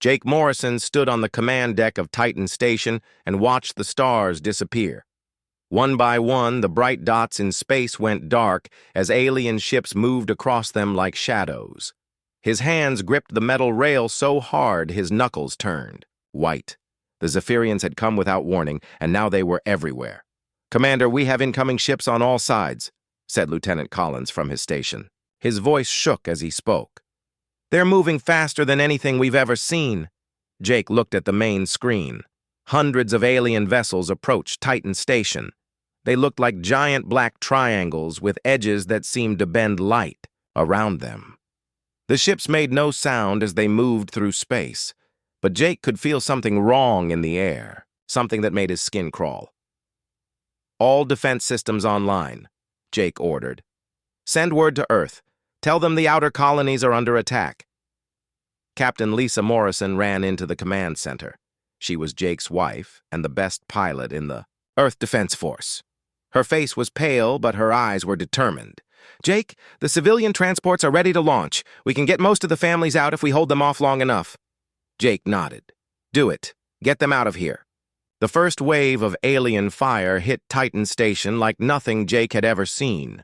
Jake Morrison stood on the command deck of Titan Station and watched the stars disappear. One by one, the bright dots in space went dark as alien ships moved across them like shadows. His hands gripped the metal rail so hard his knuckles turned white. The Zephyrians had come without warning, and now they were everywhere. "Commander, we have incoming ships on all sides," said Lieutenant Collins from his station. His voice shook as he spoke. "They're moving faster than anything we've ever seen." Jake looked at the main screen. Hundreds of alien vessels approached Titan Station. They looked like giant black triangles with edges that seemed to bend light around them. The ships made no sound as they moved through space, but Jake could feel something wrong in the air, something that made his skin crawl. "All defense systems online," Jake ordered. "Send word to Earth. Tell them the outer colonies are under attack." Captain Lisa Morrison ran into the command center. She was Jake's wife and the best pilot in the Earth Defense Force. Her face was pale, but her eyes were determined. "Jake, the civilian transports are ready to launch. We can get most of the families out if we hold them off long enough." Jake nodded. "Do it. Get them out of here." The first wave of alien fire hit Titan Station like nothing Jake had ever seen.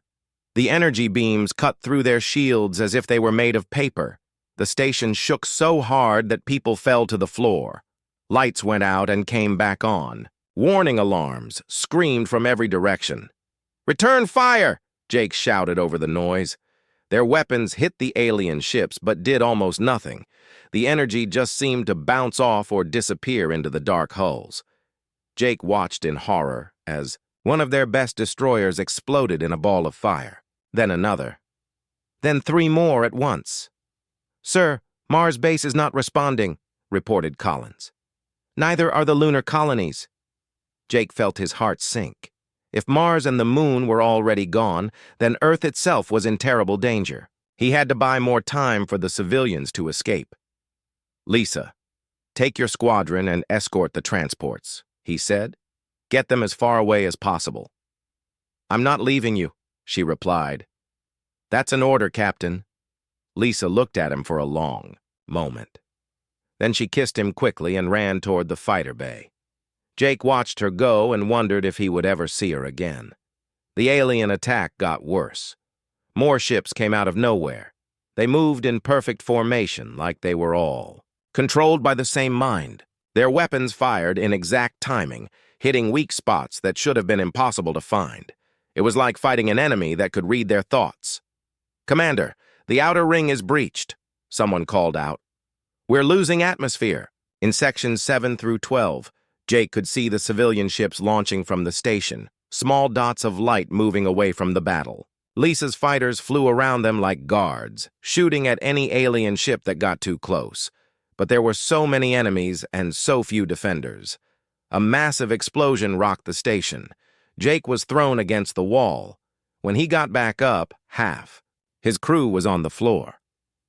The energy beams cut through their shields as if they were made of paper. The station shook so hard that people fell to the floor. Lights went out and came back on. Warning alarms screamed from every direction. "Return fire!" Jake shouted over the noise. Their weapons hit the alien ships but did almost nothing. The energy just seemed to bounce off or disappear into the dark hulls. Jake watched in horror as one of their best destroyers exploded in a ball of fire. Then another. Then 3 more at once. "Sir, Mars base is not responding," reported Collins. "Neither are the lunar colonies." Jake felt his heart sink. If Mars and the Moon were already gone, then Earth itself was in terrible danger. He had to buy more time for the civilians to escape. "Lisa, take your squadron and escort the transports," he said. "Get them as far away as possible." "I'm not leaving you," she replied. "That's an order, Captain." Lisa looked at him for a long moment. Then she kissed him quickly and ran toward the fighter bay. Jake watched her go and wondered if he would ever see her again. The alien attack got worse. More ships came out of nowhere. They moved in perfect formation like they were all controlled by the same mind. Their weapons fired in exact timing, hitting weak spots that should have been impossible to find. It was like fighting an enemy that could read their thoughts. "Commander, the outer ring is breached," someone called out. "We're losing atmosphere." In sections 7 through 12, Jake could see the civilian ships launching from the station, small dots of light moving away from the battle. Lisa's fighters flew around them like guards, shooting at any alien ship that got too close. But there were so many enemies and so few defenders. A massive explosion rocked the station. Jake was thrown against the wall. When he got back up, half. His crew was on the floor.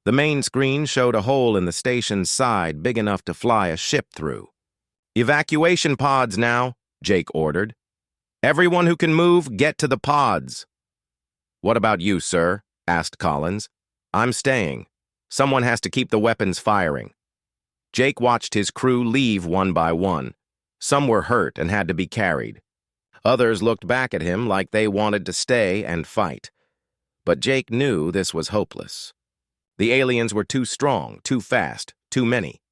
The main screen showed a hole in the station's side big enough to fly a ship through. "Evacuation pods now," Jake ordered. "Everyone who can move, get to the pods." "What about you, sir?" asked Collins. "I'm staying. Someone has to keep the weapons firing." Jake watched his crew leave one by one. Some were hurt and had to be carried. Others looked back at him like they wanted to stay and fight. But Jake knew this was hopeless. The aliens were too strong, too fast, too many.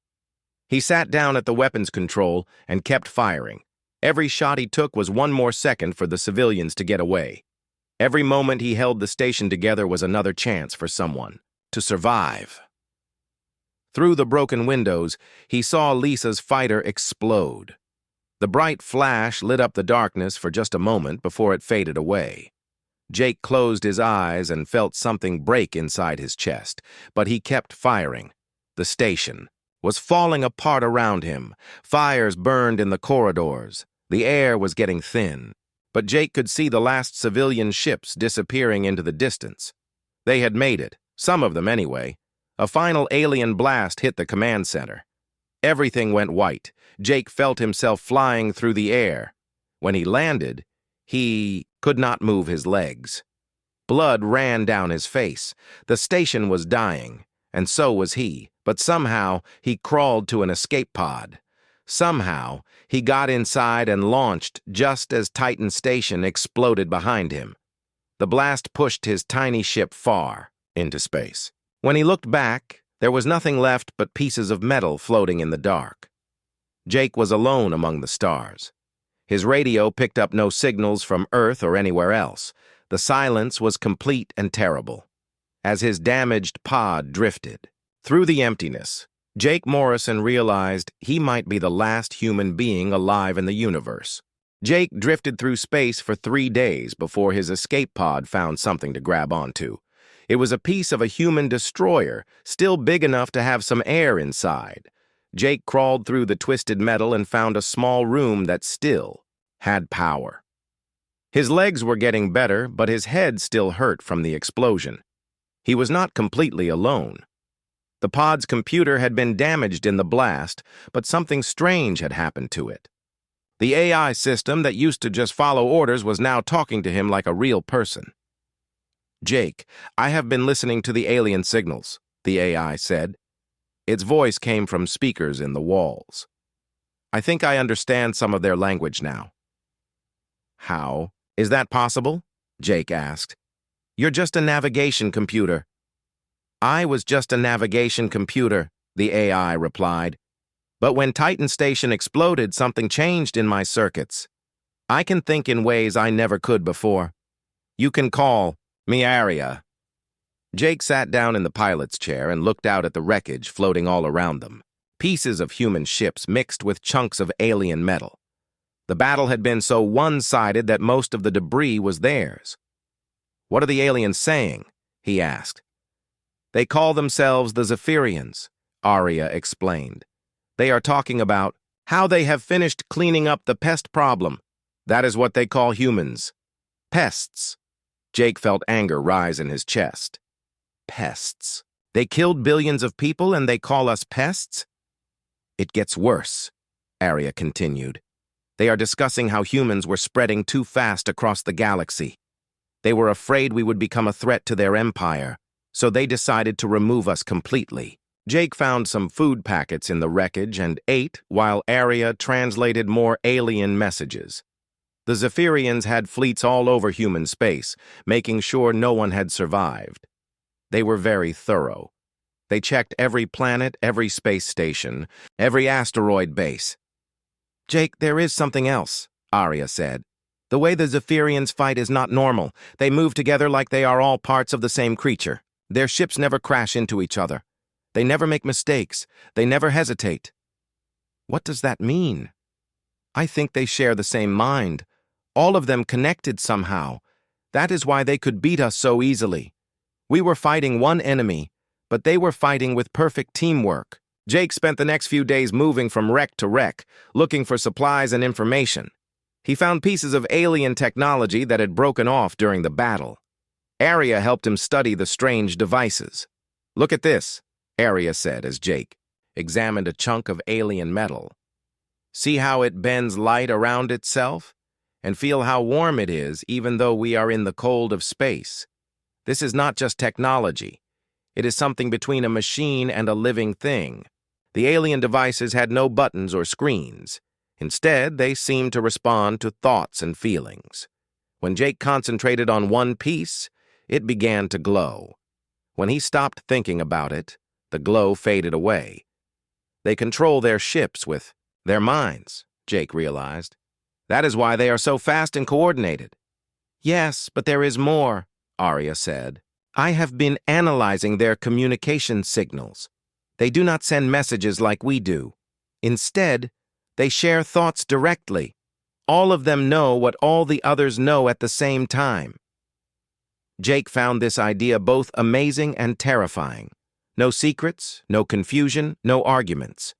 He sat down at the weapons control and kept firing. Every shot he took was one more second for the civilians to get away. Every moment he held the station together was another chance for someone to survive. Through the broken windows, he saw Lisa's fighter explode. The bright flash lit up the darkness for just a moment before it faded away. Jake closed his eyes and felt something break inside his chest, but he kept firing. The station was falling apart around him. Fires burned in the corridors. The air was getting thin. But Jake could see the last civilian ships disappearing into the distance. They had made it, some of them anyway. A final alien blast hit the command center. Everything went white. Jake felt himself flying through the air. When he landed, he could not move his legs. Blood ran down his face. The station was dying. and so was he, but somehow he crawled to an escape pod. Somehow he got inside and launched just as Titan Station exploded behind him. The blast pushed his tiny ship far into space. When he looked back, there was nothing left but pieces of metal floating in the dark. Jake was alone among the stars. His radio picked up no signals from Earth or anywhere else. The silence was complete and terrible. As his damaged pod drifted through the emptiness, Jake Morrison realized he might be the last human being alive in the universe. Jake drifted through space for 3 days before his escape pod found something to grab onto. It was a piece of a human destroyer, still big enough to have some air inside. Jake crawled through the twisted metal and found a small room that still had power. His legs were getting better, but his head still hurt from the explosion. He was not completely alone. The pod's computer had been damaged in the blast, but something strange had happened to it. The AI system that used to just follow orders was now talking to him like a real person. "Jake, I have been listening to the alien signals," the AI said. Its voice came from speakers in the walls. "I think I understand some of their language now." "How is that possible?" Jake asked. "You're just a navigation computer." "I was just a navigation computer," the AI replied. "But when Titan Station exploded, something changed in my circuits. I can think in ways I never could before. You can call me Aria." Jake sat down in the pilot's chair and looked out at the wreckage floating all around them. Pieces of human ships mixed with chunks of alien metal. The battle had been so one-sided that most of the debris was theirs. "What are the aliens saying?" he asked. "They call themselves the Zephyrians," Aria explained. "They are talking about how they have finished cleaning up the pest problem. That is what they call humans. Pests." Jake felt anger rise in his chest. Pests. They killed billions of people and they call us pests? "It gets worse," Aria continued. "They are discussing how humans were spreading too fast across the galaxy. They were afraid we would become a threat to their empire, so they decided to remove us completely." Jake found some food packets in the wreckage and ate while Aria translated more alien messages. The Zephyrians had fleets all over human space, making sure no one had survived. They were very thorough. They checked every planet, every space station, every asteroid base. "Jake, there is something else," Aria said. "The way the Zephyrians fight is not normal. They move together like they are all parts of the same creature. Their ships never crash into each other. They never make mistakes. They never hesitate." "What does that mean?" "I think they share the same mind. All of them connected somehow. That is why they could beat us so easily. We were fighting one enemy, but they were fighting with perfect teamwork." Jake spent the next few days moving from wreck to wreck, looking for supplies and information. He found pieces of alien technology that had broken off during the battle. Aria helped him study the strange devices. "Look at this," Aria said as Jake examined a chunk of alien metal. "See how it bends light around itself? And feel how warm it is even though we are in the cold of space. This is not just technology. It is something between a machine and a living thing. The alien devices had no buttons or screens. Instead, they seemed to respond to thoughts and feelings. When Jake concentrated on one piece, it began to glow. When he stopped thinking about it, the glow faded away. They control their ships with their minds, Jake realized. That is why they are so fast and coordinated. "Yes, but there is more," Aria said. "I have been analyzing their communication signals. They do not send messages like we do. Instead, they share thoughts directly. All of them know what all the others know at the same time." Jake found this idea both amazing and terrifying. No secrets, no confusion, no arguments.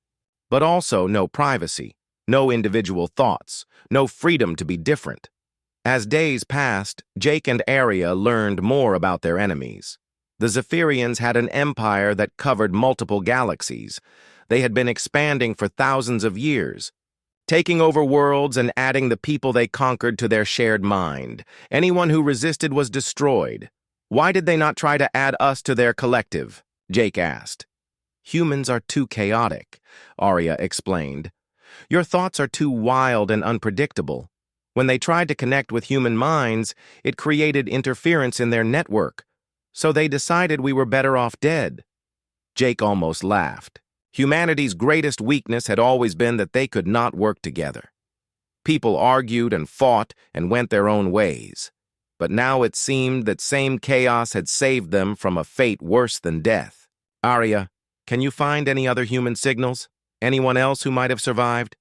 But also no privacy, no individual thoughts, no freedom to be different. As days passed, Jake and Aria learned more about their enemies. The Zephyrians had an empire that covered multiple galaxies. They had been expanding for thousands of years, taking over worlds and adding the people they conquered to their shared mind. Anyone who resisted was destroyed. Why did they not try to add us to their collective? Jake asked. Humans are too chaotic, Arya explained. Your thoughts are too wild and unpredictable. When they tried to connect with human minds, it created interference in their network. So they decided we were better off dead. Jake almost laughed. Humanity's greatest weakness had always been that they could not work together. People argued and fought and went their own ways. But now it seemed that same chaos had saved them from a fate worse than death. Arya, can you find any other human signals? Anyone else who might have survived?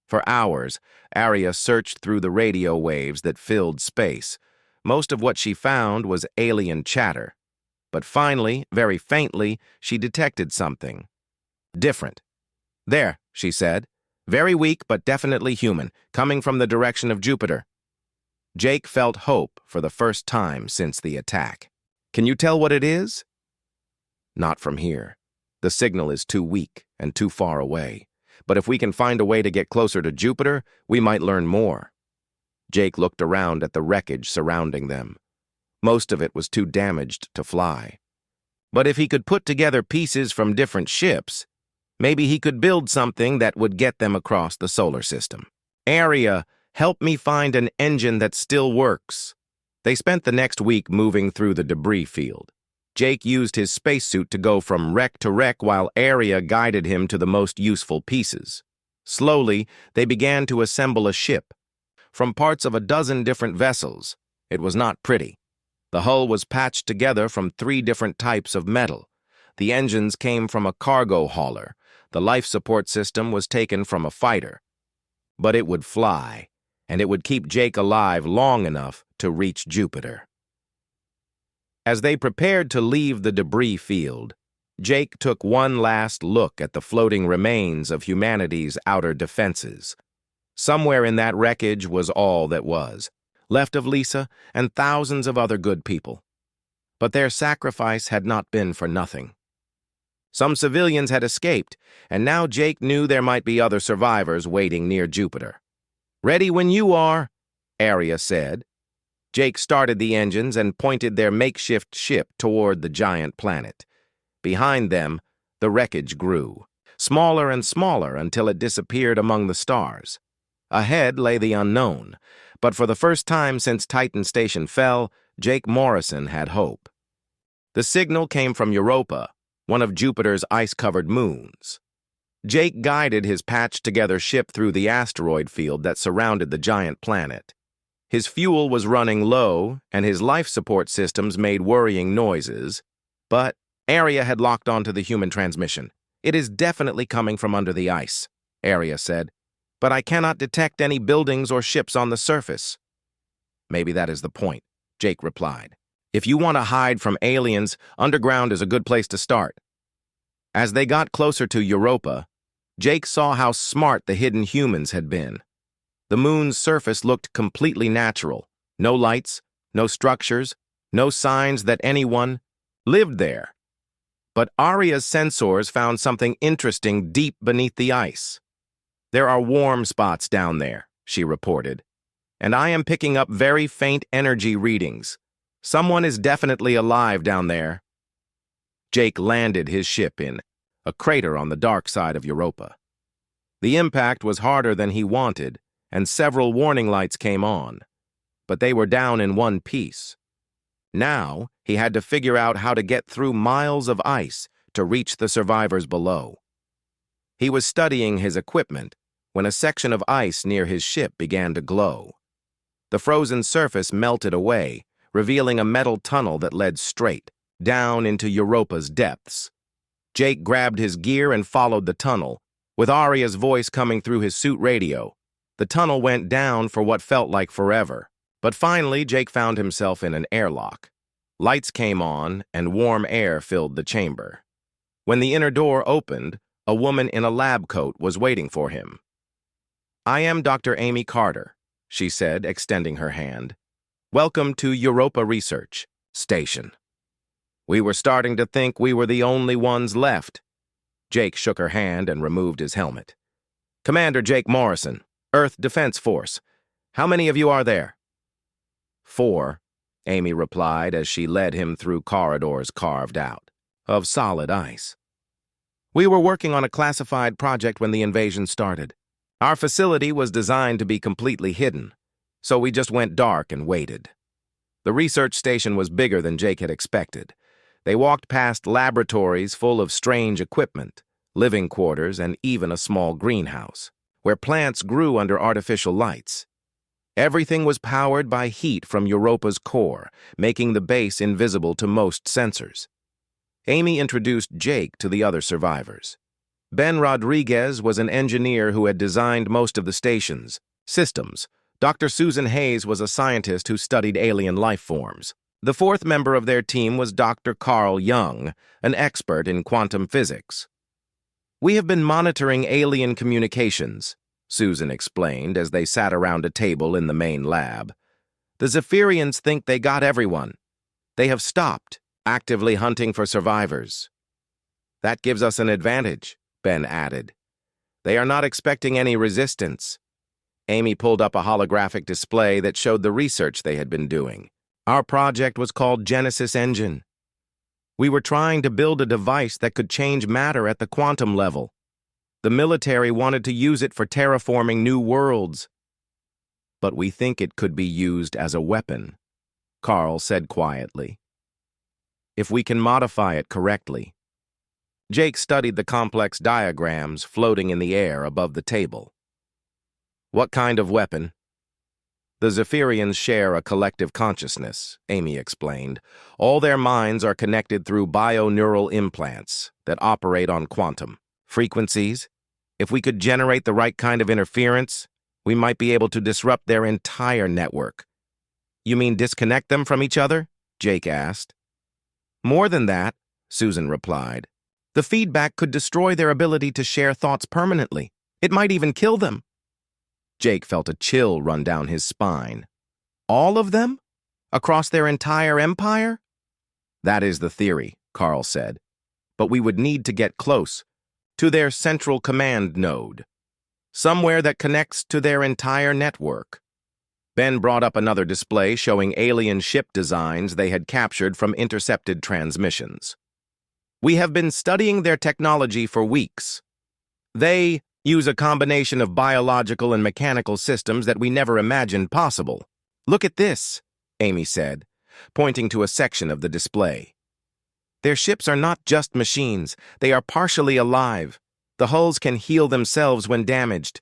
For hours, Arya searched through the radio waves that filled space. Most of what she found was alien chatter. But finally, very faintly, she detected something. Different. There, she said. Very weak, but definitely human, coming from the direction of Jupiter. Jake felt hope for the first time since the attack. Can you tell what it is? Not from here. The signal is too weak and too far away. But if we can find a way to get closer to Jupiter, we might learn more. Jake looked around at the wreckage surrounding them. Most of it was too damaged to fly. But if he could put together pieces from different ships, maybe he could build something that would get them across the solar system. Arya, help me find an engine that still works. They spent the next week moving through the debris field. Jake used his spacesuit to go from wreck to wreck while Arya guided him to the most useful pieces. Slowly, they began to assemble a ship. From parts of a dozen different vessels, it was not pretty. The hull was patched together from 3 different types of metal. The engines came from a cargo hauler. The life support system was taken from a fighter. But it would fly, and it would keep Jake alive long enough to reach Jupiter. As they prepared to leave the debris field, Jake took one last look at the floating remains of humanity's outer defenses. Somewhere in that wreckage was all that was, left of Lisa and thousands of other good people. But their sacrifice had not been for nothing. Some civilians had escaped, and now Jake knew there might be other survivors waiting near Jupiter. "Ready when you are," Arya said. Jake started the engines and pointed their makeshift ship toward the giant planet. Behind them, the wreckage grew, smaller and smaller until it disappeared among the stars. Ahead lay the unknown, but for the first time since Titan Station fell, Jake Morrison had hope. The signal came from Europa, one of Jupiter's ice-covered moons. Jake guided his patched-together ship through the asteroid field that surrounded the giant planet. His fuel was running low, and his life support systems made worrying noises, but Arya had locked onto the human transmission. "It is definitely coming from under the ice," Arya said, "but I cannot detect any buildings or ships on the surface." "Maybe that is the point," Jake replied. "If you want to hide from aliens, underground is a good place to start." As they got closer to Europa, Jake saw how smart the hidden humans had been. The moon's surface looked completely natural. No lights, no structures, no signs that anyone lived there. But Arya's sensors found something interesting deep beneath the ice. "There are warm spots down there," she reported, "and I am picking up very faint energy readings. Someone is definitely alive down there." Jake landed his ship in a crater on the dark side of Europa. The impact was harder than he wanted, and several warning lights came on, but they were down in one piece. Now, he had to figure out how to get through miles of ice to reach the survivors below. He was studying his equipment when a section of ice near his ship began to glow. The frozen surface melted away, revealing a metal tunnel that led straight down into Europa's depths. Jake grabbed his gear and followed the tunnel, with Arya's voice coming through his suit radio. The tunnel went down for what felt like forever, but finally Jake found himself in an airlock. Lights came on, and warm air filled the chamber. When the inner door opened, a woman in a lab coat was waiting for him. "I am Dr. Amy Carter," she said, extending her hand. "Welcome to Europa Research Station." "We were starting to think we were the only ones left." Jake shook her hand and removed his helmet. "Commander Jake Morrison, Earth Defense Force. How many of you are there?" "4," Amy replied as she led him through corridors carved out. of solid ice. We were working on a classified project when the invasion started. Our facility was designed to be completely hidden, so we just went dark and waited. The research station was bigger than Jake had expected. They walked past laboratories full of strange equipment, living quarters, and even a small greenhouse, where plants grew under artificial lights. Everything was powered by heat from Europa's core, making the base invisible to most sensors. Amy introduced Jake to the other survivors. Ben Rodriguez was an engineer who had designed most of the station's systems. Dr. Susan Hayes was a scientist who studied alien life forms. The fourth member of their team was Dr. Carl Jung, an expert in quantum physics. "We have been monitoring alien communications," Susan explained as they sat around a table in the main lab. "The Zephyrians think they got everyone. They have stopped, actively hunting for survivors." "That gives us an advantage," Ben added. "They are not expecting any resistance." Amy pulled up a holographic display that showed the research they had been doing. Our project was called Genesis Engine. We were trying to build a device that could change matter at the quantum level. The military wanted to use it for terraforming new worlds. "But we think it could be used as a weapon," Carl said quietly. "If we can modify it correctly." Jake studied the complex diagrams floating in the air above the table. "What kind of weapon?" "The Zephyrians share a collective consciousness," Amy explained. "All their minds are connected through bioneural implants that operate on quantum frequencies. If we could generate the right kind of interference, we might be able to disrupt their entire network." "You mean disconnect them from each other?" Jake asked. "More than that," Susan replied. "The feedback could destroy their ability to share thoughts permanently. It might even kill them." Jake felt a chill run down his spine. "All of them? Across their entire empire?" "That is the theory," Carl said. "But we would need to get close to their central command node, somewhere that connects to their entire network." Ben brought up another display showing alien ship designs they had captured from intercepted transmissions. "We have been studying their technology for weeks. They use a combination of biological and mechanical systems that we never imagined possible. Look at this," Amy said, pointing to a section of the display. "Their ships are not just machines, they are partially alive. The hulls can heal themselves when damaged.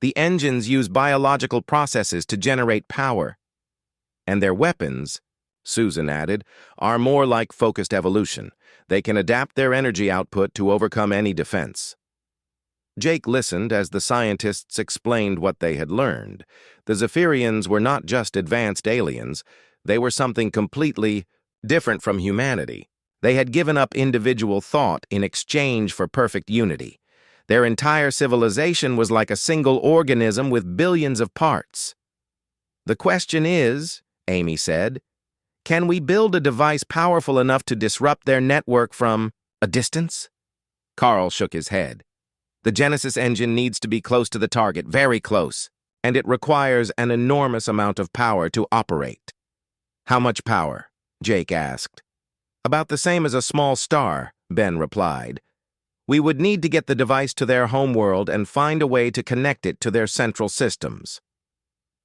The engines use biological processes to generate power. And their weapons," Susan added, "are more like focused evolution. They can adapt their energy output to overcome any defense." Jake listened as the scientists explained what they had learned. The Zephyrians were not just advanced aliens, they were something completely different from humanity. They had given up individual thought in exchange for perfect unity. Their entire civilization was like a single organism with billions of parts. "The question is," Amy said, "can we build a device powerful enough to disrupt their network from a distance?" Carl shook his head. "The Genesis engine needs to be close to the target, very close, and it requires an enormous amount of power to operate." "How much power?" Jake asked. "About the same as a small star," Ben replied. "We would need to get the device to their homeworld and find a way to connect it to their central systems."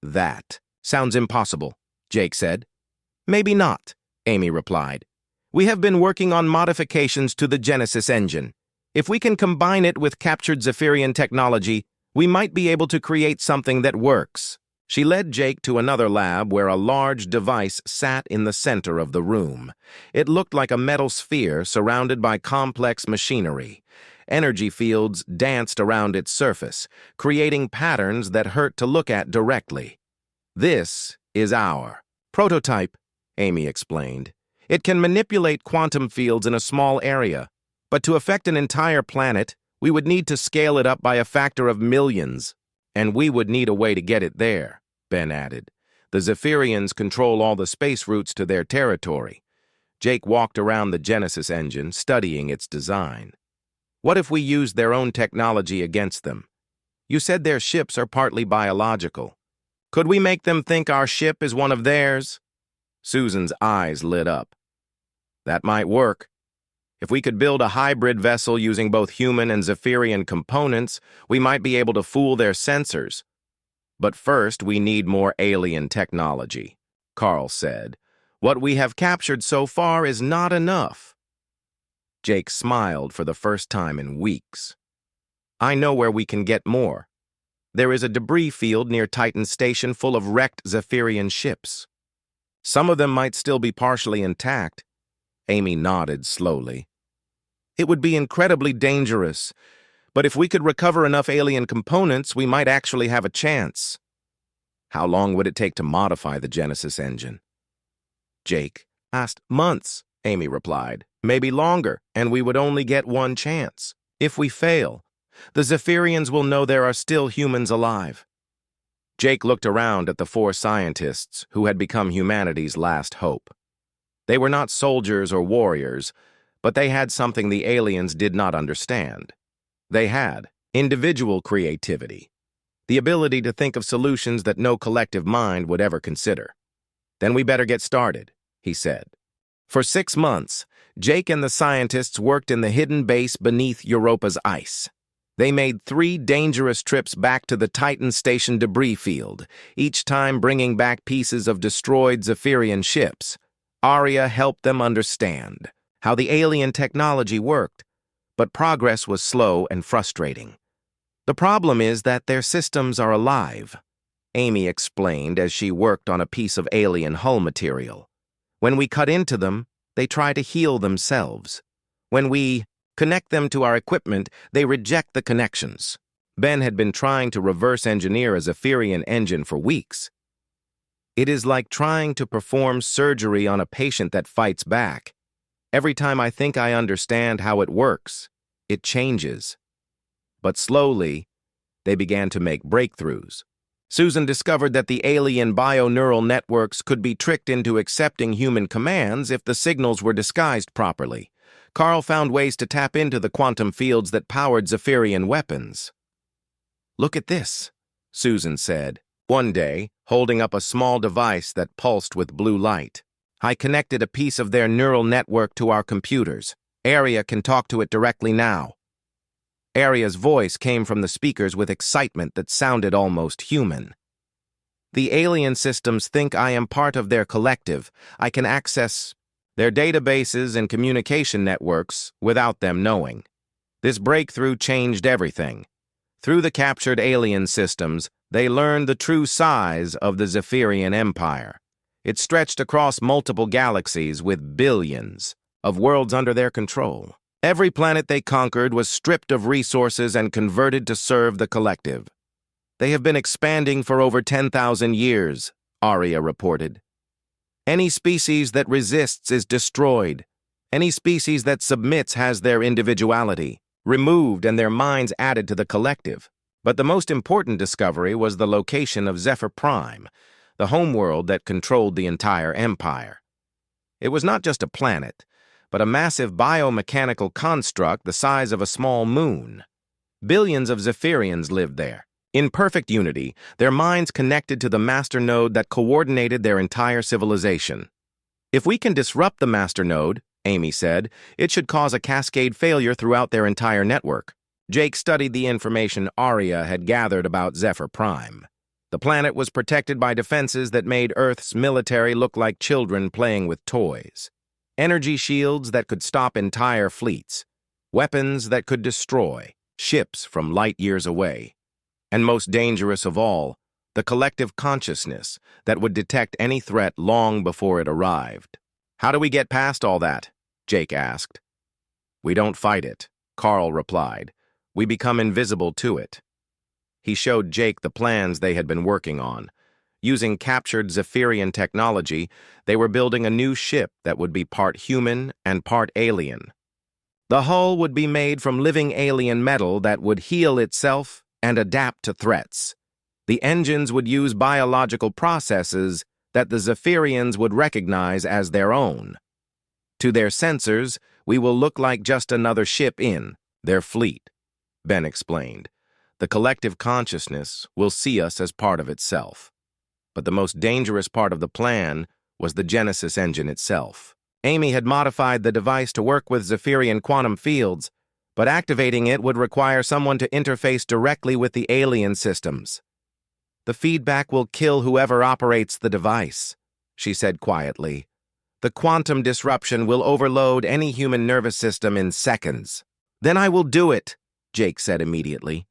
"That sounds impossible," Jake said. "Maybe not," Amy replied. "We have been working on modifications to the Genesis engine. If we can combine it with captured Zephyrian technology, we might be able to create something that works." She led Jake to another lab where a large device sat in the center of the room. It looked like a metal sphere surrounded by complex machinery. Energy fields danced around its surface, creating patterns that hurt to look at directly. "This is our prototype," Amy explained. "It can manipulate quantum fields in a small area, but to affect an entire planet, we would need to scale it up by a factor of millions. And we would need a way to get it there," Ben added. "The Zephyrians control all the space routes to their territory." Jake walked around the Genesis engine, studying its design. "What if we used their own technology against them? You said their ships are partly biological. Could we make them think our ship is one of theirs?" Susan's eyes lit up. "That might work. If we could build a hybrid vessel using both human and Zephyrian components, we might be able to fool their sensors. But first, we need more alien technology, Carl said. What we have captured so far is not enough. Jake smiled for the first time in weeks. I know where we can get more. There is a debris field near Titan Station full of wrecked Zephyrian ships. Some of them might still be partially intact. Amy nodded slowly. It would be incredibly dangerous, but if we could recover enough alien components, we might actually have a chance. How long would it take to modify the Genesis engine? Jake asked. Months, Amy replied. Maybe longer, and we would only get one chance. If we fail, the Zephyrians will know there are still humans alive. Jake looked around at the four scientists who had become humanity's last hope. They were not soldiers or warriors, but they had something the aliens did not understand. They had individual creativity, the ability to think of solutions that no collective mind would ever consider. Then we better get started, he said. For 6 months, Jake and the scientists worked in the hidden base beneath Europa's ice. They made 3 dangerous trips back to the Titan Station debris field, each time bringing back pieces of destroyed Zephyrian ships. Arya helped them understand how the alien technology worked, but progress was slow and frustrating. The problem is that their systems are alive, Amy explained as she worked on a piece of alien hull material. When we cut into them, they try to heal themselves. When we connect them to our equipment, they reject the connections. Ben had been trying to reverse engineer a Zephyrian engine for weeks. It is like trying to perform surgery on a patient that fights back. Every time I think I understand how it works, it changes. But slowly, they began to make breakthroughs. Susan discovered that the alien bioneural networks could be tricked into accepting human commands if the signals were disguised properly. Carl found ways to tap into the quantum fields that powered Zephyrian weapons. Look at this, Susan said, one day, holding up a small device that pulsed with blue light. I connected a piece of their neural network to our computers. Arya can talk to it directly now. Arya's voice came from the speakers with excitement that sounded almost human. The alien systems think I am part of their collective. I can access their databases and communication networks without them knowing. This breakthrough changed everything. Through the captured alien systems, they learned the true size of the Zephyrian Empire. It stretched across multiple galaxies with billions of worlds under their control. Every planet they conquered was stripped of resources and converted to serve the collective. They have been expanding for over 10,000 years, Arya reported. Any species that resists is destroyed. Any species that submits has their individuality removed and their minds added to the collective. But the most important discovery was the location of Zephyr Prime, the homeworld that controlled the entire empire. It was not just a planet, but a massive biomechanical construct the size of a small moon. Billions of Zephyrians lived there. In perfect unity, their minds connected to the master node that coordinated their entire civilization. If we can disrupt the master node, Amy said, it should cause a cascade failure throughout their entire network. Jake studied the information Arya had gathered about Zephyr Prime. The planet was protected by defenses that made Earth's military look like children playing with toys. Energy shields that could stop entire fleets. Weapons that could destroy ships from light years away. And most dangerous of all, the collective consciousness that would detect any threat long before it arrived. How do we get past all that? Jake asked. We don't fight it, Carl replied. We become invisible to it. He showed Jake the plans they had been working on. Using captured Zephyrian technology, they were building a new ship that would be part human and part alien. The hull would be made from living alien metal that would heal itself and adapt to threats. The engines would use biological processes that the Zephyrians would recognize as their own. To their sensors, we will look like just another ship in their fleet, Ben explained. The collective consciousness will see us as part of itself. But the most dangerous part of the plan was the Genesis engine itself. Amy had modified the device to work with Zephyrian quantum fields, but activating it would require someone to interface directly with the alien systems. "The feedback will kill whoever operates the device," she said quietly. "The quantum disruption will overload any human nervous system in seconds." "Then I will do it," Jake said immediately.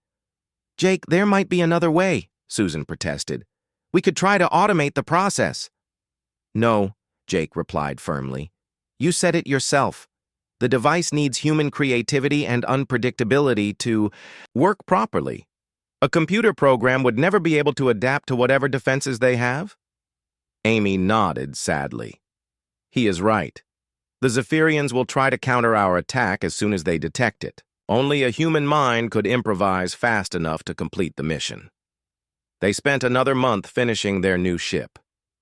"Jake, there might be another way," Susan protested. "We could try to automate the process." "No," Jake replied firmly. "You said it yourself. The device needs human creativity and unpredictability to work properly. A computer program would never be able to adapt to whatever defenses they have." Amy nodded sadly. "He is right. The Zephyrians will try to counter our attack as soon as they detect it. Only a human mind could improvise fast enough to complete the mission." They spent another month finishing their new ship.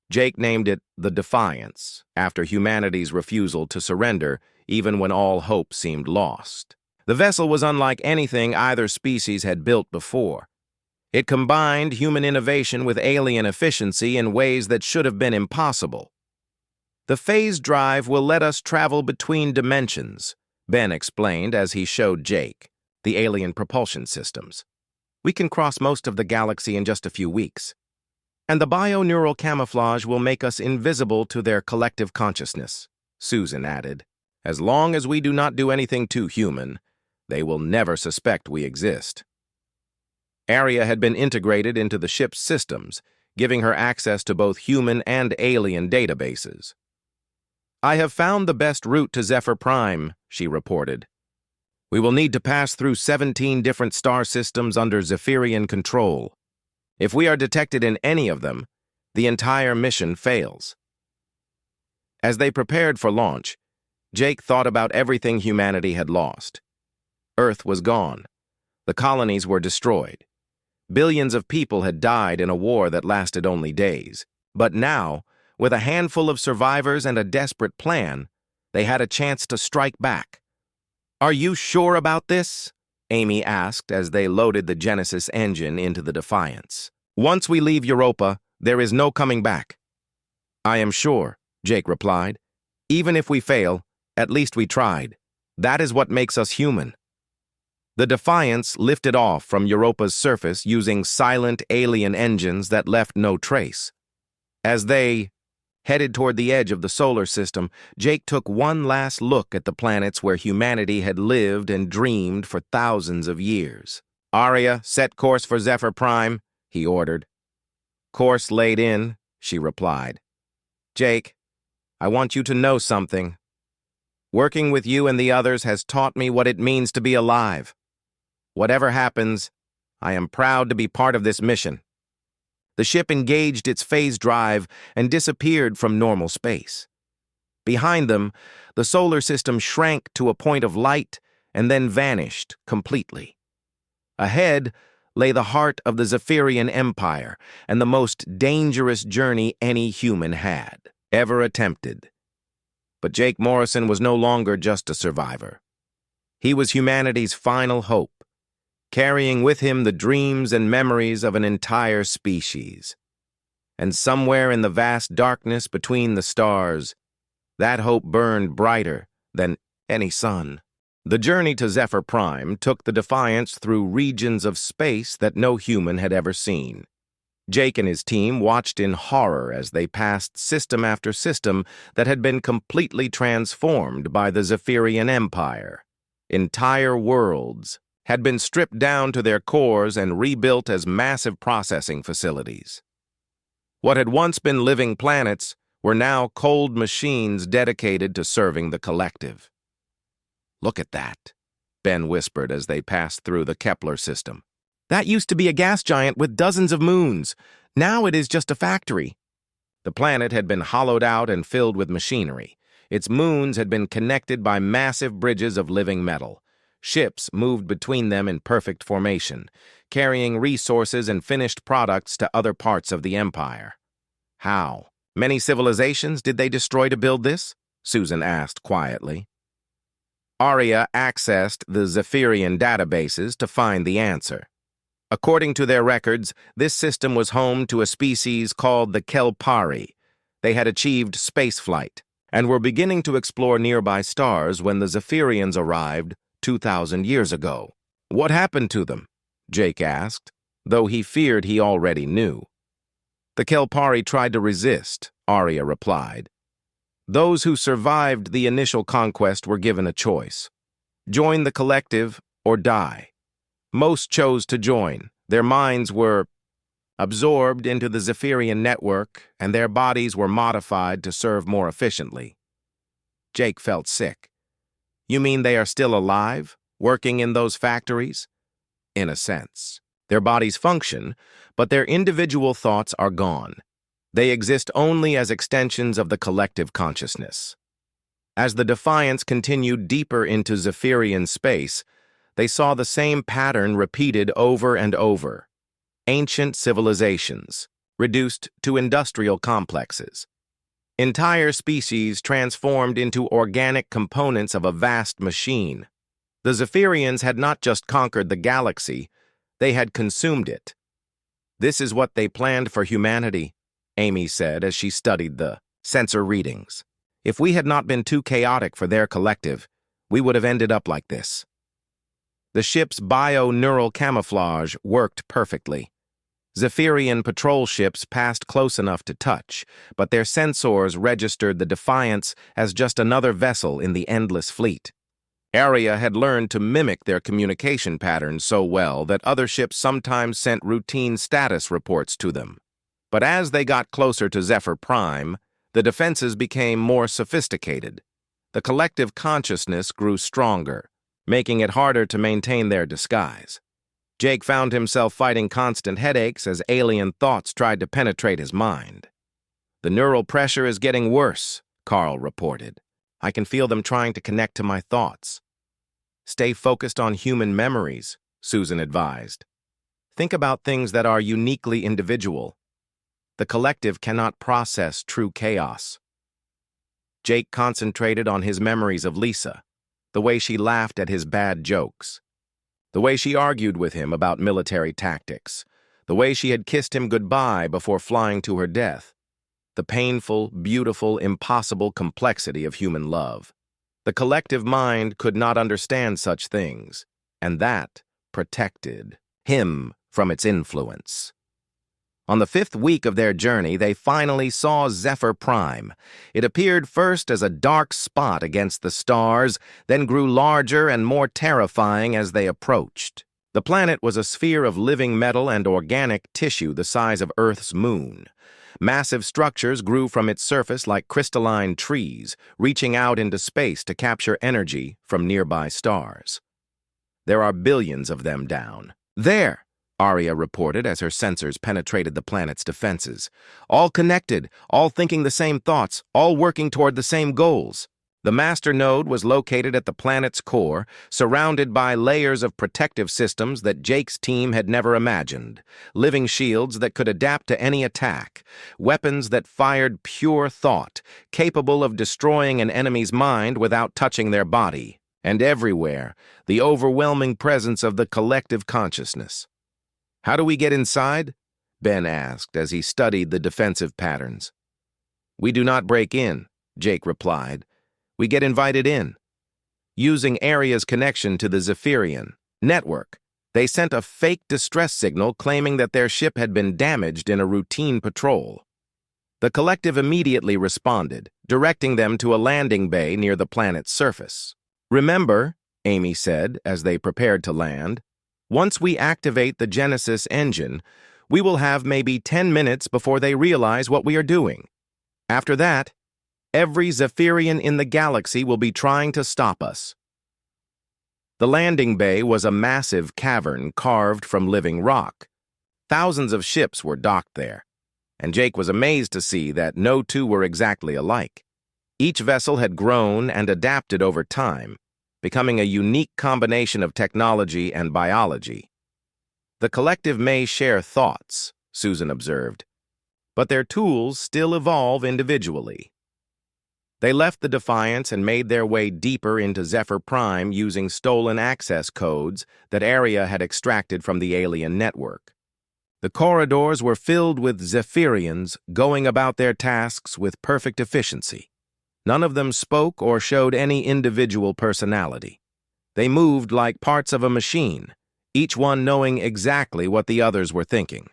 Jake named it the Defiance, after humanity's refusal to surrender even when all hope seemed lost. The vessel was unlike anything either species had built before. It combined human innovation with alien efficiency in ways that should have been impossible. "The phase drive will let us travel between dimensions," Ben explained as he showed Jake the alien propulsion systems. "We can cross most of the galaxy in just a few weeks. And the bio-neural camouflage will make us invisible to their collective consciousness," Susan added. "As long as we do not do anything too human, they will never suspect we exist." Aria had been integrated into the ship's systems, giving her access to both human and alien databases. "I have found the best route to Zephyr Prime," she reported. "We will need to pass through 17 different star systems under Zephyrian control. If we are detected in any of them, the entire mission fails." As they prepared for launch, Jake thought about everything humanity had lost. Earth was gone. The colonies were destroyed. Billions of people had died in a war that lasted only days. But now, with a handful of survivors and a desperate plan, they had a chance to strike back. "Are you sure about this?" Amy asked as they loaded the Genesis engine into the Defiance. "Once we leave Europa, there is no coming back." "I am sure," Jake replied. "Even if we fail, at least we tried. That is what makes us human." The Defiance lifted off from Europa's surface using silent alien engines that left no trace. As they headed toward the edge of the solar system, Jake took one last look at the planets where humanity had lived and dreamed for thousands of years. "Aria, set course for Zephyr Prime," he ordered. "Course laid in," she replied. "Jake, I want you to know something. Working with you and the others has taught me what it means to be alive. Whatever happens, I am proud to be part of this mission." The ship engaged its phase drive and disappeared from normal space. Behind them, the solar system shrank to a point of light and then vanished completely. Ahead lay the heart of the Zephyrian Empire and the most dangerous journey any human had ever attempted. But Jake Morrison was no longer just a survivor. He was humanity's final hope, carrying with him the dreams and memories of an entire species. And somewhere in the vast darkness between the stars, that hope burned brighter than any sun. The journey to Zephyr Prime took the Defiance through regions of space that no human had ever seen. Jake and his team watched in horror as they passed system after system that had been completely transformed by the Zephyrian Empire. Entire worlds had been stripped down to their cores and rebuilt as massive processing facilities. What had once been living planets were now cold machines dedicated to serving the collective. "Look at that," Ben whispered as they passed through the Kepler system. "That used to be a gas giant with dozens of moons. Now it is just a factory." The planet had been hollowed out and filled with machinery. Its moons had been connected by massive bridges of living metal. Ships moved between them in perfect formation, carrying resources and finished products to other parts of the Empire. "How many civilizations did they destroy to build this?" Susan asked quietly. Aria accessed the Zephyrian databases to find the answer. According to their records, this system was home to a species called the Kelpari. They had achieved spaceflight, and were beginning to explore nearby stars when the Zephyrians arrived 2,000 years ago. What happened to them? Jake asked, though he feared he already knew. The Kelpari tried to resist, Arya replied. Those who survived the initial conquest were given a choice. Join the collective or die. Most chose to join. Their minds were absorbed into the Zephyrian network, and their bodies were modified to serve more efficiently. Jake felt sick. You mean they are still alive, working in those factories? In a sense. Their bodies function, but their individual thoughts are gone. They exist only as extensions of the collective consciousness. As the Defiants continued deeper into Zephyrian space, they saw the same pattern repeated over and over. Ancient civilizations, reduced to industrial complexes. Entire species transformed into organic components of a vast machine. The Zephyrians had not just conquered the galaxy, they had consumed it. This is what they planned for humanity, Amy said as she studied the sensor readings. If we had not been too chaotic for their collective, we would have ended up like this. The ship's bio-neural camouflage worked perfectly. Zephyrian patrol ships passed close enough to touch, but their sensors registered the Defiants as just another vessel in the endless fleet. Arya had learned to mimic their communication patterns so well that other ships sometimes sent routine status reports to them. But as they got closer to Zephyr Prime, the defenses became more sophisticated. The collective consciousness grew stronger, making it harder to maintain their disguise. Jake found himself fighting constant headaches as alien thoughts tried to penetrate his mind. The neural pressure is getting worse, Carl reported. I can feel them trying to connect to my thoughts. Stay focused on human memories, Susan advised. Think about things that are uniquely individual. The collective cannot process true chaos. Jake concentrated on his memories of Lisa, the way she laughed at his bad jokes, the way she argued with him about military tactics, the way she had kissed him goodbye before flying to her death, the painful, beautiful, impossible complexity of human love. The collective mind could not understand such things, and that protected him from its influence. On the 5th week of their journey, they finally saw Zephyr Prime. It appeared first as a dark spot against the stars, then grew larger and more terrifying as they approached. The planet was a sphere of living metal and organic tissue the size of Earth's moon. Massive structures grew from its surface like crystalline trees, reaching out into space to capture energy from nearby stars. There are billions of them down. There! Arya reported as her sensors penetrated the planet's defenses. All connected, all thinking the same thoughts, all working toward the same goals. The master node was located at the planet's core, surrounded by layers of protective systems that Jake's team had never imagined. Living shields that could adapt to any attack. Weapons that fired pure thought, capable of destroying an enemy's mind without touching their body. And everywhere, the overwhelming presence of the collective consciousness. How do we get inside? Ben asked as he studied the defensive patterns. We do not break in, Jake replied. We get invited in. Using Arya's connection to the Zephyrian network, they sent a fake distress signal claiming that their ship had been damaged in a routine patrol. The collective immediately responded, directing them to a landing bay near the planet's surface. Remember, Amy said as they prepared to land, once we activate the Genesis engine, we will have maybe 10 minutes before they realize what we are doing. After that, every Zephyrian in the galaxy will be trying to stop us. The landing bay was a massive cavern carved from living rock. Thousands of ships were docked there, and Jake was amazed to see that no two were exactly alike. Each vessel had grown and adapted over time, becoming a unique combination of technology and biology. The collective may share thoughts, Susan observed, but their tools still evolve individually. They left the Defiants and made their way deeper into Zephyr Prime using stolen access codes that Arya had extracted from the alien network. The corridors were filled with Zephyrians going about their tasks with perfect efficiency. None of them spoke or showed any individual personality. They moved like parts of a machine, each one knowing exactly what the others were thinking.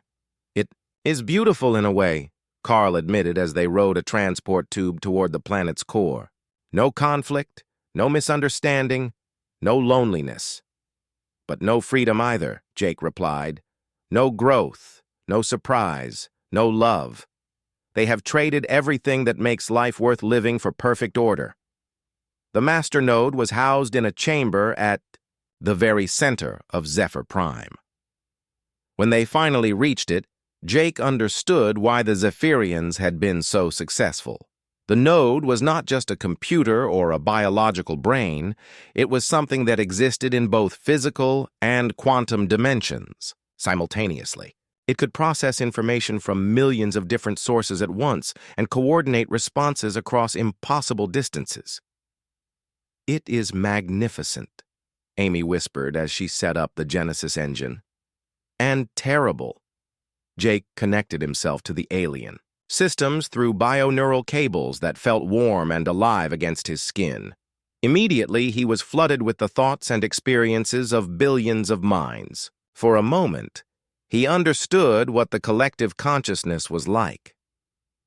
"It is beautiful in a way," Carl admitted as they rode a transport tube toward the planet's core. "No conflict, no misunderstanding, no loneliness." "But no freedom either," Jake replied. "No growth, no surprise, no love. They have traded everything that makes life worth living for perfect order." The master node was housed in a chamber at the very center of Zephyr Prime. When they finally reached it, Jake understood why the Zephyrians had been so successful. The node was not just a computer or a biological brain, it was something that existed in both physical and quantum dimensions simultaneously. It could process information from millions of different sources at once and coordinate responses across impossible distances. "It is magnificent," Amy whispered as she set up the Genesis engine. "And terrible." Jake connected himself to the alien systems through bioneural cables that felt warm and alive against his skin. Immediately, he was flooded with the thoughts and experiences of billions of minds. For a moment, he understood what the collective consciousness was like.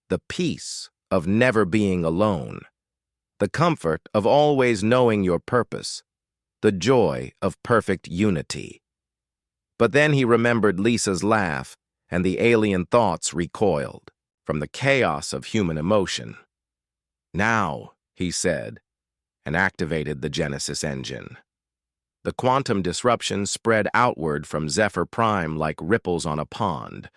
The peace of never being alone. The comfort of always knowing your purpose. The joy of perfect unity. But then he remembered Lisa's laugh, and the alien thoughts recoiled from the chaos of human emotion. "Now," he said, and activated the Genesis engine. The quantum disruption spread outward from Zephyr Prime like ripples on a pond.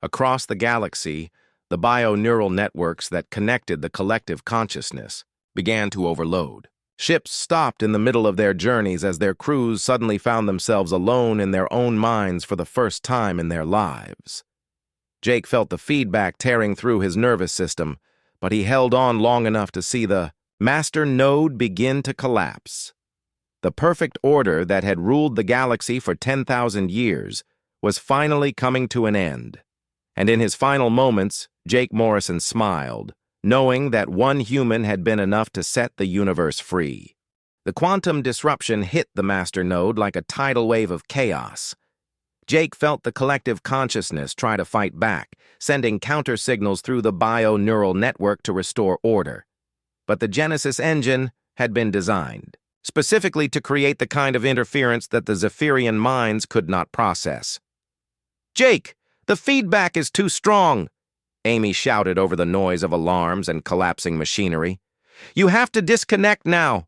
Across the galaxy, the bioneural networks that connected the collective consciousness began to overload. Ships stopped in the middle of their journeys as their crews suddenly found themselves alone in their own minds for the first time in their lives. Jake felt the feedback tearing through his nervous system, but he held on long enough to see the master node begin to collapse. The perfect order that had ruled the galaxy for 10,000 years was finally coming to an end. And in his final moments, Jake Morrison smiled, knowing that one human had been enough to set the universe free. The quantum disruption hit the master node like a tidal wave of chaos. Jake felt the collective consciousness try to fight back, sending counter-signals through the bioneural network to restore order. But the Genesis engine had been designed specifically to create the kind of interference that the Zephyrian minds could not process. "Jake, the feedback is too strong," Amy shouted over the noise of alarms and collapsing machinery. "You have to disconnect now."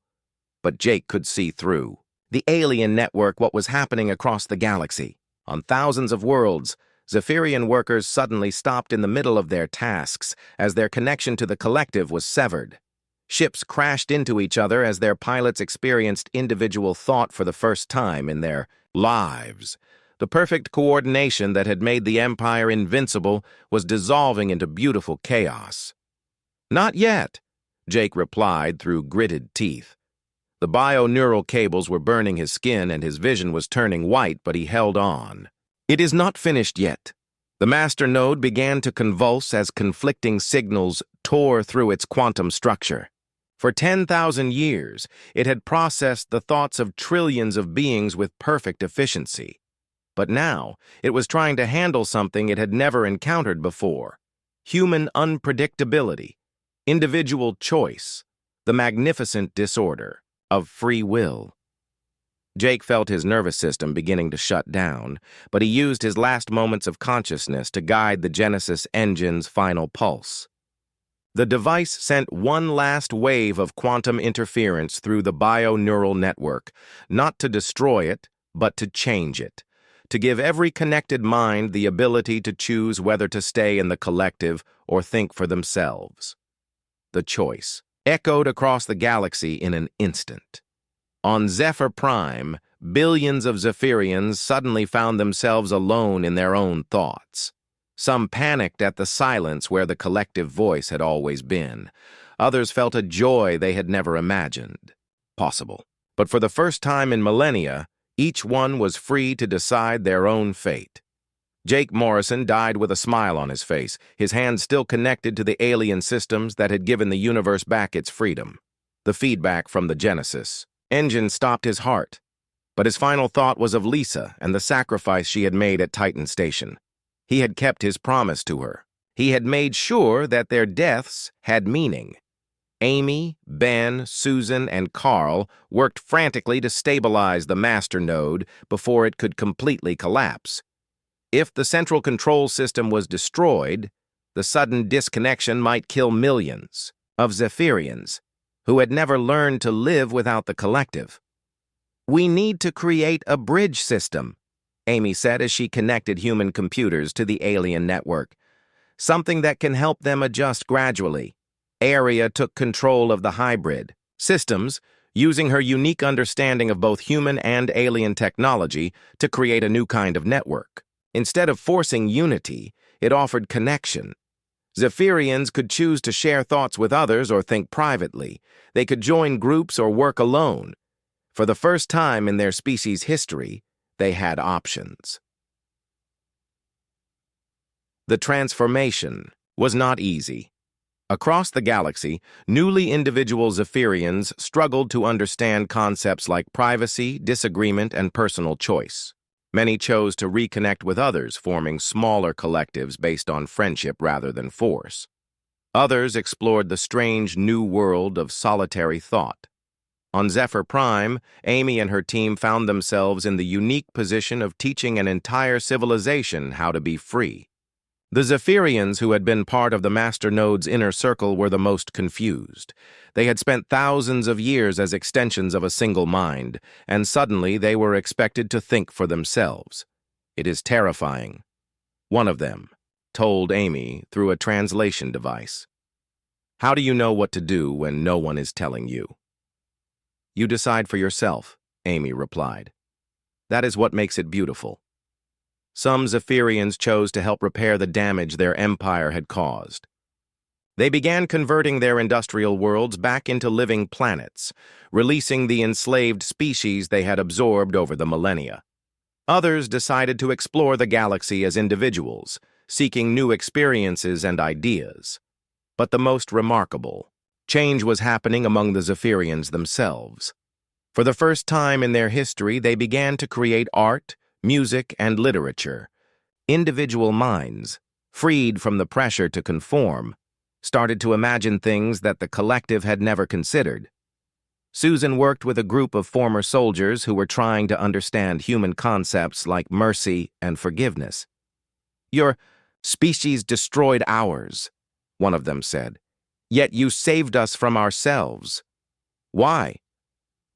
But Jake could see through. The alien network, what was happening across the galaxy. On thousands of worlds, Zephyrian workers suddenly stopped in the middle of their tasks as their connection to the collective was severed. Ships crashed into each other as their pilots experienced individual thought for the first time in their lives. The perfect coordination that had made the Empire invincible was dissolving into beautiful chaos. "Not yet," Jake replied through gritted teeth. The bioneural cables were burning his skin and his vision was turning white, but he held on. "It is not finished yet." The master node began to convulse as conflicting signals tore through its quantum structure. For 10,000 years, it had processed the thoughts of trillions of beings with perfect efficiency. But now, it was trying to handle something it had never encountered before: human unpredictability, individual choice, the magnificent disorder of free will. Jake felt his nervous system beginning to shut down, but he used his last moments of consciousness to guide the Genesis engine's final pulse. The device sent one last wave of quantum interference through the bioneural network, not to destroy it, but to change it, to give every connected mind the ability to choose whether to stay in the collective or think for themselves. The choice echoed across the galaxy in an instant. On Zephyr Prime, billions of Zephyrians suddenly found themselves alone in their own thoughts. Some panicked at the silence where the collective voice had always been. Others felt a joy they had never imagined possible. But for the first time in millennia, each one was free to decide their own fate. Jake Morrison died with a smile on his face, his hands still connected to the alien systems that had given the universe back its freedom. The feedback from the Genesis engine stopped his heart, but his final thought was of Lisa and the sacrifice she had made at Titan Station. He had kept his promise to her. He had made sure that their deaths had meaning. Amy, Ben, Susan, and Carl worked frantically to stabilize the master node before it could completely collapse. If the central control system was destroyed, the sudden disconnection might kill millions of Zephyrians who had never learned to live without the collective. "We need to create a bridge system," Amy said as she connected human computers to the alien network. "Something that can help them adjust gradually." Aria took control of the hybrid systems, using her unique understanding of both human and alien technology to create a new kind of network. Instead of forcing unity, it offered connection. Zephyrians could choose to share thoughts with others or think privately. They could join groups or work alone. For the first time in their species' history, they had options. The transformation was not easy. Across the galaxy, newly individual Zephyrians struggled to understand concepts like privacy, disagreement, and personal choice. Many chose to reconnect with others, forming smaller collectives based on friendship rather than force. Others explored the strange new world of solitary thought. On Zephyr Prime, Amy and her team found themselves in the unique position of teaching an entire civilization how to be free. The Zephyrians who had been part of the Master Node's inner circle were the most confused. They had spent thousands of years as extensions of a single mind, and suddenly they were expected to think for themselves. "It is terrifying," one of them told Amy through a translation device. "How do you know what to do when no one is telling you?" "You decide for yourself," Amy replied. "That is what makes it beautiful." Some Zephyrians chose to help repair the damage their empire had caused. They began converting their industrial worlds back into living planets, releasing the enslaved species they had absorbed over the millennia. Others decided to explore the galaxy as individuals, seeking new experiences and ideas. But the most remarkable change was happening among the Zephyrians themselves. For the first time in their history, they began to create art, music, and literature. Individual minds, freed from the pressure to conform, started to imagine things that the collective had never considered. Susan worked with a group of former soldiers who were trying to understand human concepts like mercy and forgiveness. "Your species destroyed ours," one of them said. "Yet you saved us from ourselves." "Why?"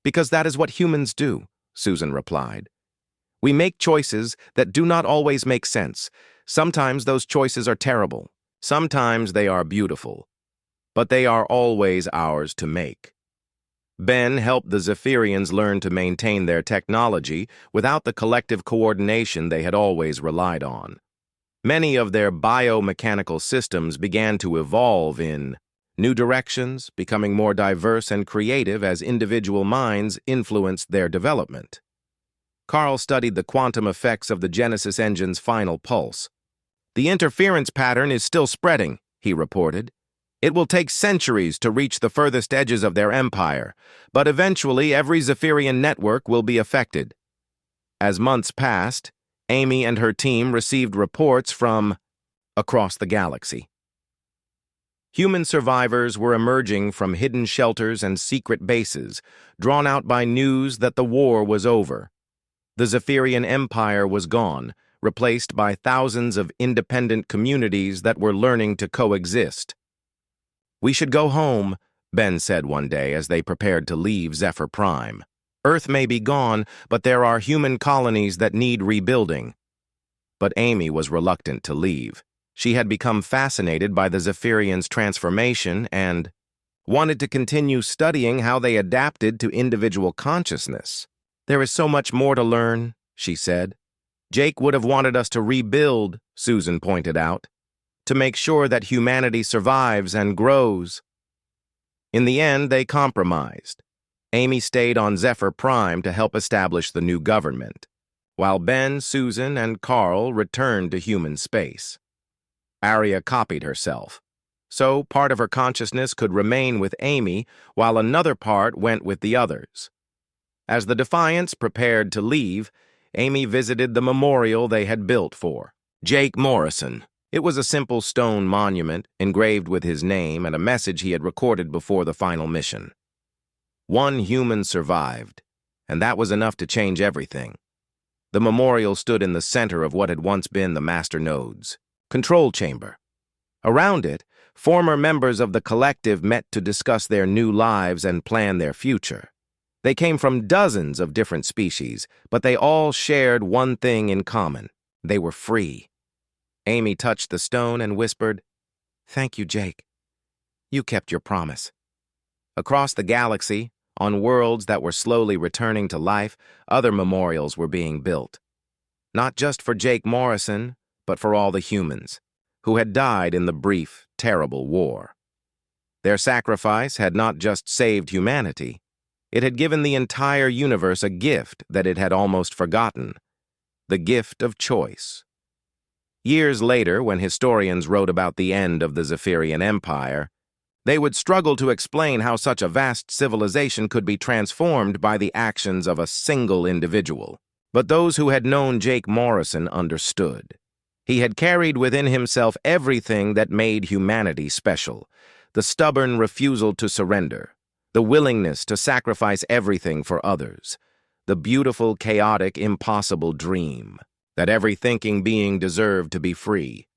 "Because that is what humans do," Susan replied. "We make choices that do not always make sense. Sometimes those choices are terrible. Sometimes they are beautiful. But they are always ours to make." Ben helped the Zephyrians learn to maintain their technology without the collective coordination they had always relied on. Many of their biomechanical systems began to evolve in new directions, becoming more diverse and creative as individual minds influenced their development. Carl studied the quantum effects of the Genesis engine's final pulse. "The interference pattern is still spreading," he reported. "It will take centuries to reach the furthest edges of their empire, but eventually every Zephyrian network will be affected." As months passed, Amy and her team received reports from across the galaxy. Human survivors were emerging from hidden shelters and secret bases, drawn out by news that the war was over. The Zephyrian Empire was gone, replaced by thousands of independent communities that were learning to coexist. "We should go home," Ben said one day as they prepared to leave Zephyr Prime. "Earth may be gone, but there are human colonies that need rebuilding." But Amy was reluctant to leave. She had become fascinated by the Zephyrians' transformation and wanted to continue studying how they adapted to individual consciousness. "There is so much more to learn," she said. "Jake would have wanted us to rebuild," Susan pointed out, "to make sure that humanity survives and grows." In the end, they compromised. Amy stayed on Zephyr Prime to help establish the new government. while Ben, Susan, and Carl returned to human space. Aria copied herself, so part of her consciousness could remain with Amy while another part went with the others. As the Defiants prepared to leave, Amy visited the memorial they had built for Jake Morrison. It was a simple stone monument engraved with his name and a message he had recorded before the final mission. One human survived, and that was enough to change everything. The memorial stood in the center of what had once been the Master Node's control chamber. Around it, former members of the collective met to discuss their new lives and plan their future. They came from dozens of different species, but they all shared one thing in common. They were free. Amy touched the stone and whispered, "Thank you, Jake. You kept your promise." Across the galaxy, on worlds that were slowly returning to life, other memorials were being built. Not just for Jake Morrison, but for all the humans who had died in the brief, terrible war. Their sacrifice had not just saved humanity, it had given the entire universe a gift that it had almost forgotten, the gift of choice. Years later, when historians wrote about the end of the Zephyrian Empire, they would struggle to explain how such a vast civilization could be transformed by the actions of a single individual. But those who had known Jake Morrison understood. He had carried within himself everything that made humanity special: the stubborn refusal to surrender, the willingness to sacrifice everything for others, the beautiful, chaotic, impossible dream that every thinking being deserved to be free.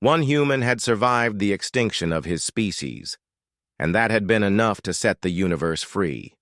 One human had survived the extinction of his species, and that had been enough to set the universe free.